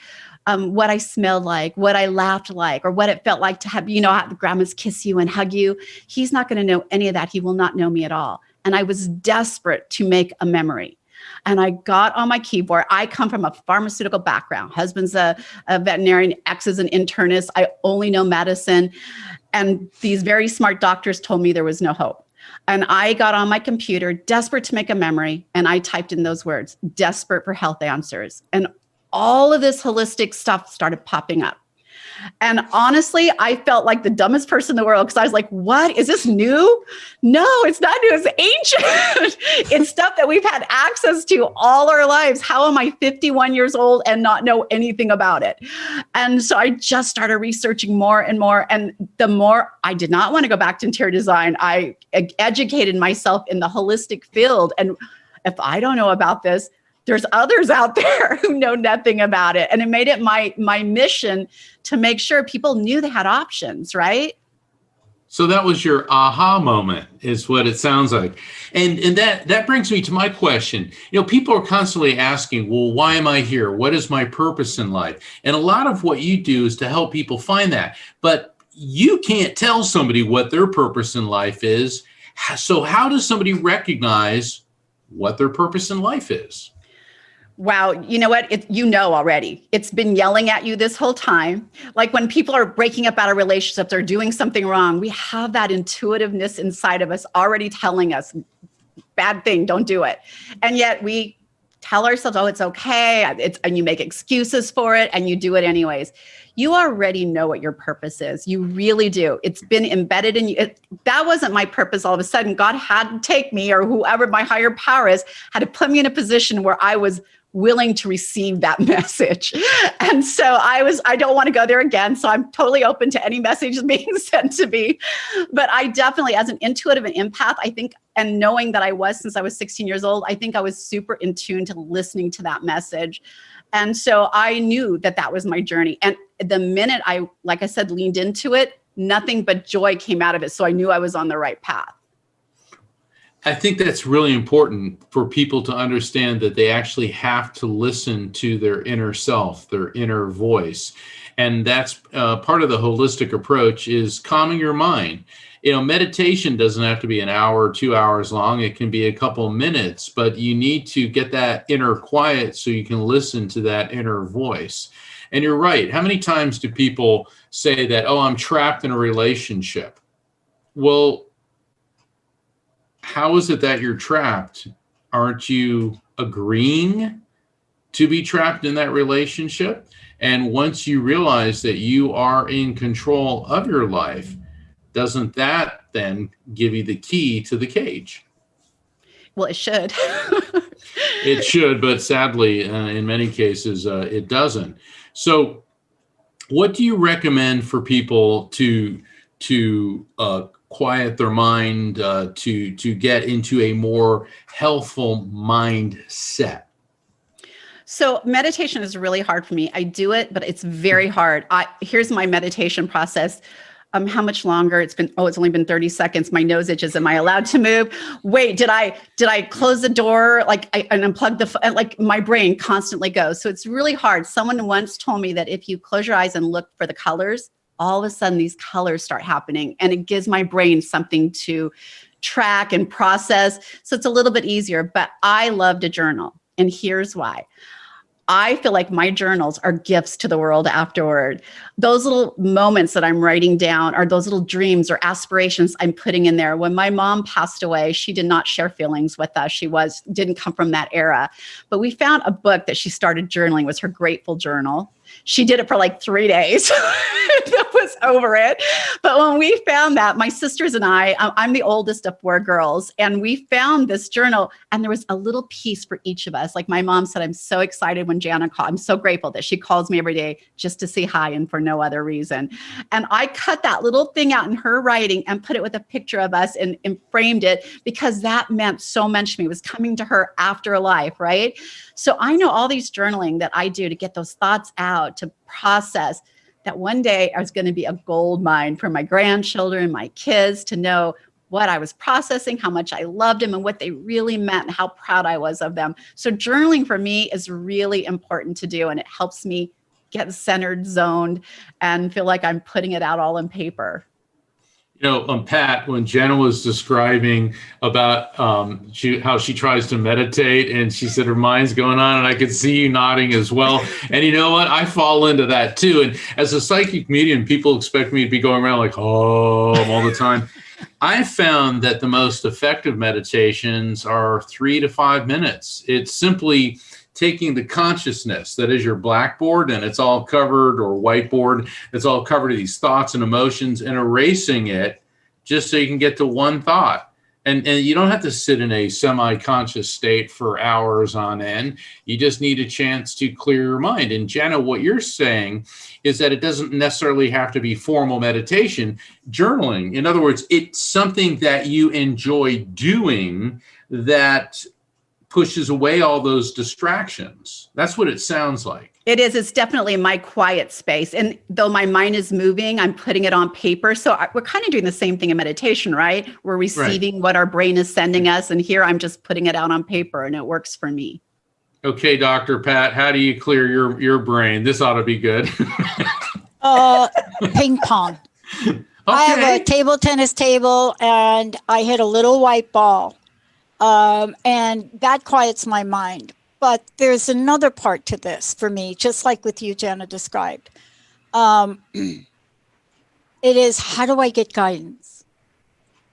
what I smelled like, what I laughed like, or what it felt like to have, how the grandmas kiss you and hug you. He's not going to know any of that. He will not know me at all. And I was desperate to make a memory. And I got on my keyboard. I come from a pharmaceutical background. Husband's a veterinarian, ex is an internist. I only know medicine. And these very smart doctors told me there was no hope. And I got on my computer, desperate to make a memory, and I typed in those words, desperate for health answers. And all of this holistic stuff started popping up. And honestly, I felt like the dumbest person in the world because I was like, what? Is this new? No, it's not new. It's ancient. It's stuff that we've had access to all our lives. How am I 51 years old and not know anything about it? And so I just started researching more and more. And the more I did not want to go back to interior design, I educated myself in the holistic field. And if I don't know about this, there's others out there who know nothing about it. And it made it my mission to make sure people knew they had options, right? So that was your aha moment, is what it sounds like. And that brings me to my question. People are constantly asking, well, why am I here? What is my purpose in life? And a lot of what you do is to help people find that. But you can't tell somebody what their purpose in life is. So how does somebody recognize what their purpose in life is? Wow. You know what? Already. It's been yelling at you this whole time. Like when people are breaking up out of relationships or doing something wrong, we have that intuitiveness inside of us already telling us, bad thing, don't do it. And yet we tell ourselves, oh, it's okay. And you make excuses for it and you do it anyways. You already know what your purpose is. You really do. It's been embedded in you. That wasn't my purpose. All of a sudden, God had to take me, or whoever my higher power is, had to put me in a position where I was willing to receive that message. And so I don't want to go there again. So I'm totally open to any messages being sent to me. But I definitely, as an intuitive and empath, I think, and knowing that I was since I was 16 years old, I think I was super in tune to listening to that message. And so I knew that that was my journey. And the minute I, like I said, leaned into it, nothing but joy came out of it. So I knew I was on the right path. I think that's really important for people to understand that they actually have to listen to their inner self, their inner voice. And that's part of the holistic approach is calming your mind. Meditation doesn't have to be an hour or 2 hours long. It can be a couple minutes, but you need to get that inner quiet so you can listen to that inner voice. And you're right. How many times do people say that, oh, I'm trapped in a relationship? Well, how is it that you're trapped? Aren't you agreeing to be trapped in that relationship? And once you realize that you are in control of your life, doesn't that then give you the key to the cage? Well, it should. It should, but sadly, in many cases, it doesn't. So what do you recommend for people to quiet their mind to get into a more healthful mindset? So meditation is really hard for me. I do it, but it's very hard. Here's my meditation process. How much longer? It's been, it's only been 30 seconds. My nose itches. Am I allowed to move? Wait, did I close the door? And unplug the, like my brain constantly goes. So it's really hard. Someone once told me that if you close your eyes and look for the colors, all of a sudden these colors start happening, and it gives my brain something to track and process. So it's a little bit easier, but I love to journal. And here's why. I feel like my journals are gifts to the world afterward. Those little moments that I'm writing down are those little dreams or aspirations I'm putting in there. When my mom passed away, she did not share feelings with us. She didn't come from that era. But we found a book that she started journaling, was her grateful journal. She did it for like 3 days. That was over it. But when we found that, my sisters and I'm the oldest of 4 girls, and we found this journal, and there was a little piece for each of us. Like my mom said, I'm so excited when Jana called. I'm so grateful that she calls me every day just to say hi and for no other reason. And I cut that little thing out in her writing and put it with a picture of us and framed it, because that meant so much to me. It was coming to her after life, right? So I know all these journaling that I do to get those thoughts out, to process, that one day I was going to be a gold mine for my grandchildren, my kids, to know what I was processing, how much I loved them, and what they really meant, and how proud I was of them. So journaling for me is really important to do, and it helps me get centered, zoned, and feel like I'm putting it out all in paper. Pat, when Jana was describing about how she tries to meditate, and she said her mind's going on, and I could see you nodding as well. And you know what? I fall into that too. And as a psychic medium, people expect me to be going around like, all the time. I found that the most effective meditations are 3 to 5 minutes. It's simply taking the consciousness that is your blackboard, and it's all covered, or whiteboard, it's all covered with these thoughts and emotions, and erasing it just so you can get to one thought. And you don't have to sit in a semi-conscious state for hours on end. You just need a chance to clear your mind. And Jana, what you're saying is that it doesn't necessarily have to be formal meditation. Journaling, in other words, it's something that you enjoy doing that pushes away all those distractions. That's what it sounds like. It is. It's definitely my quiet space. And though my mind is moving, I'm putting it on paper. So we're kind of doing the same thing in meditation, right? We're receiving what our brain is sending us. And here I'm just putting it out on paper, and it works for me. Okay, Dr. Pat, how do you clear your brain? This ought to be good. Ping pong. Okay. I have a table tennis table, and I hit a little white ball. And that quiets my mind. But there's another part to this for me, just like with you, Jana described. It is, how do I get guidance?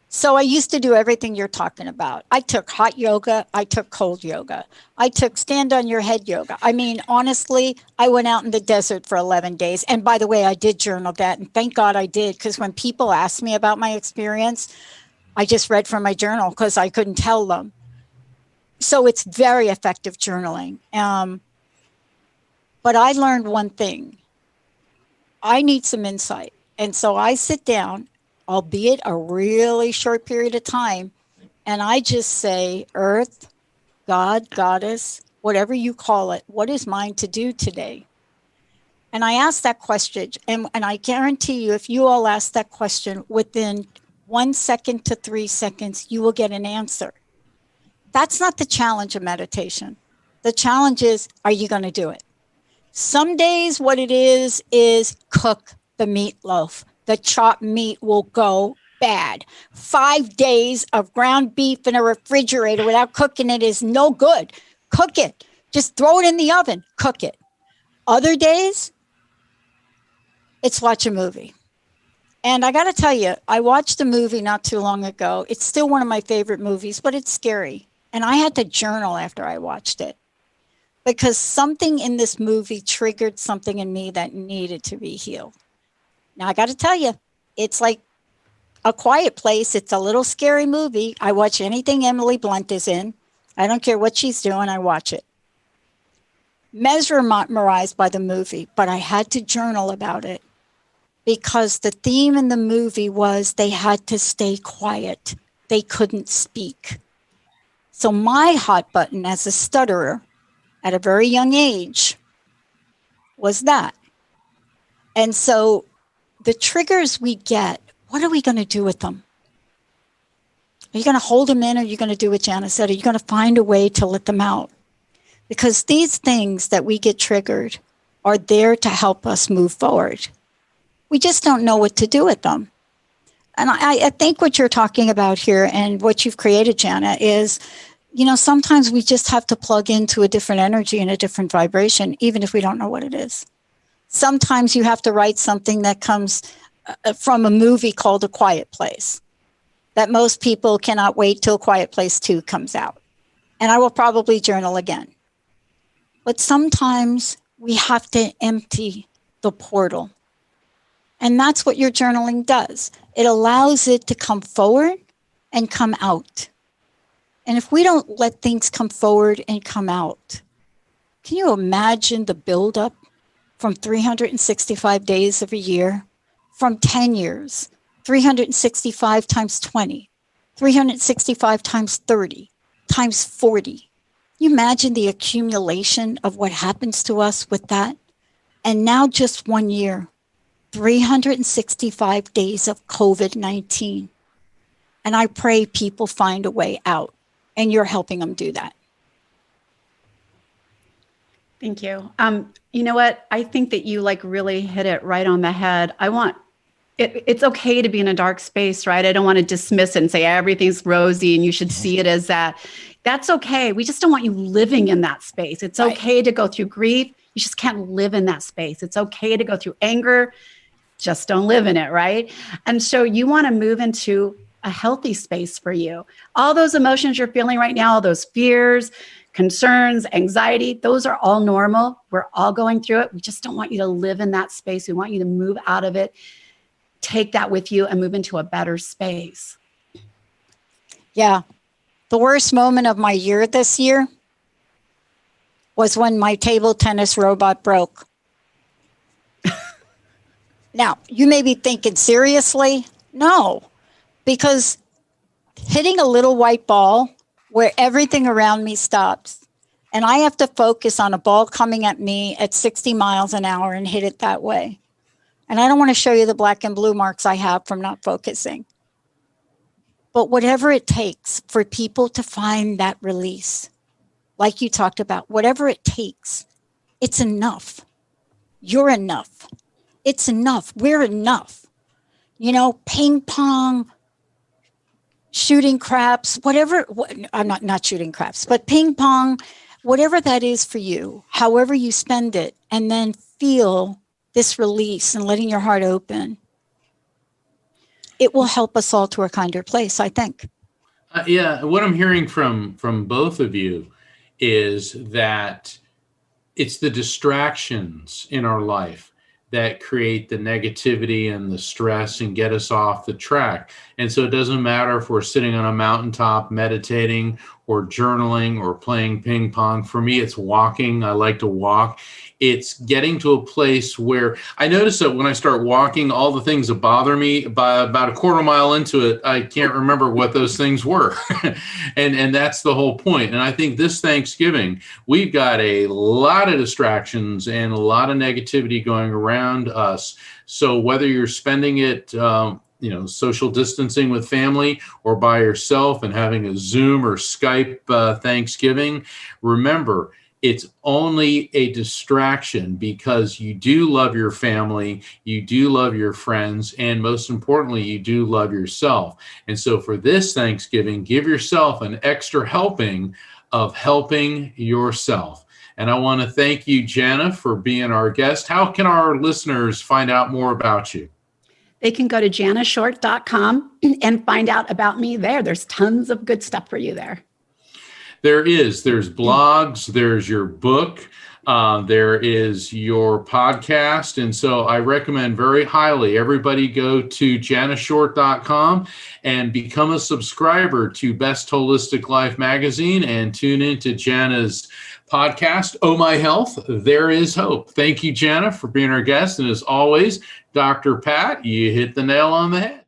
So I used to do everything you're talking about. I took hot yoga. I took cold yoga. I took stand on your head yoga. I mean, honestly, I went out in the desert for 11 days. And by the way, I did journal that. And thank God I did, because when people ask me about my experience, I just read from my journal because I couldn't tell them. So it's very effective journaling. But I learned one thing. I need some insight. And so I sit down, albeit a really short period of time, and I just say, Earth, God, Goddess, whatever you call it, what is mine to do today? And I ask that question. And I guarantee you, if you all ask that question within 1 second to 3 seconds, you will get an answer. That's not the challenge of meditation. The challenge is, are you going to do it? Some days what it is cook the meatloaf. The chopped meat will go bad. 5 days of ground beef in a refrigerator without cooking it is no good. Cook it. Just throw it in the oven. Cook it. Other days, it's watch a movie. And I got to tell you, I watched a movie not too long ago. It's still one of my favorite movies, but it's scary. And I had to journal after I watched it, because something in this movie triggered something in me that needed to be healed. Now, I got to tell you, it's like A Quiet Place. It's a little scary movie. I watch anything Emily Blunt is in. I don't care what she's doing. I watch it. Mesmerized by the movie, but I had to journal about it, because the theme in the movie was they had to stay quiet. They couldn't speak. So my hot button as a stutterer at a very young age was that. And so the triggers we get, what are we going to do with them? Are you going to hold them in, or are you going to do what Jana said? Are you going to find a way to let them out? Because these things that we get triggered are there to help us move forward. We just don't know what to do with them. And I think what you're talking about here and what you've created, Jana, is, sometimes we just have to plug into a different energy and a different vibration, even if we don't know what it is. Sometimes you have to write something that comes from a movie called A Quiet Place, that most people cannot wait till Quiet Place 2 comes out. And I will probably journal again. But sometimes we have to empty the portal. And that's what your journaling does. It allows it to come forward and come out. And if we don't let things come forward and come out, can you imagine the buildup from 365 days of a year, from 10 years, 365 times 20, 365 times 30, times 40. You imagine the accumulation of what happens to us with that? And now just 1 year, 365 days of COVID-19. And I pray people find a way out, and you're helping them do that. Thank you. You know what? I think that you really hit it right on the head. It's okay to be in a dark space, right? I don't want to dismiss it and say everything's rosy and you should see it as that. That's okay. We just don't want you living in that space. It's okay to go through grief. You just can't live in that space. It's okay to go through anger. Just don't live in it, right? And so you want to move into a healthy space for you. All those emotions you're feeling right now, all those fears, concerns, anxiety, those are all normal. We're all going through it. We just don't want you to live in that space. We want you to move out of it, take that with you, and move into a better space. Yeah. The worst moment of my year this year was when my table tennis robot broke. Now, you may be thinking, seriously? No, because hitting a little white ball where everything around me stops, and I have to focus on a ball coming at me at 60 miles an hour and hit it that way. And I don't want to show you the black and blue marks I have from not focusing. But whatever it takes for people to find that release, like you talked about, whatever it takes, it's enough. You're enough. It's enough. We're enough. Ping pong, shooting craps, whatever. I'm not shooting craps, but ping pong, whatever that is for you, however you spend it, and then feel this release and letting your heart open. It will help us all to a kinder place, I think. Yeah, what I'm hearing from both of you is that it's the distractions in our life that create the negativity and the stress and get us off the track. And so it doesn't matter if we're sitting on a mountaintop meditating or journaling or playing ping pong. For me, it's walking. I like to walk. It's getting to a place where I notice that when I start walking, all the things that bother me, by about a quarter mile into it, I can't remember what those things were. and that's the whole point. And I think this Thanksgiving, we've got a lot of distractions and a lot of negativity going around us. So whether you're spending it, social distancing with family or by yourself and having a Zoom or Skype Thanksgiving, remember, it's only a distraction because you do love your family, you do love your friends, and most importantly, you do love yourself. And so for this Thanksgiving, give yourself an extra helping of helping yourself. And I want to thank you, Jana, for being our guest. How can our listeners find out more about you? They can go to janashort.com and find out about me there. There's tons of good stuff for you there. There's blogs, there's your book. There is your podcast. And so I recommend very highly everybody go to janashort.com and become a subscriber to Best Holistic Life magazine and tune into Jana's podcast, Oh My Health, There Is Hope. Thank you, Jana, for being our guest. And as always, Dr. Pat, you hit the nail on the head.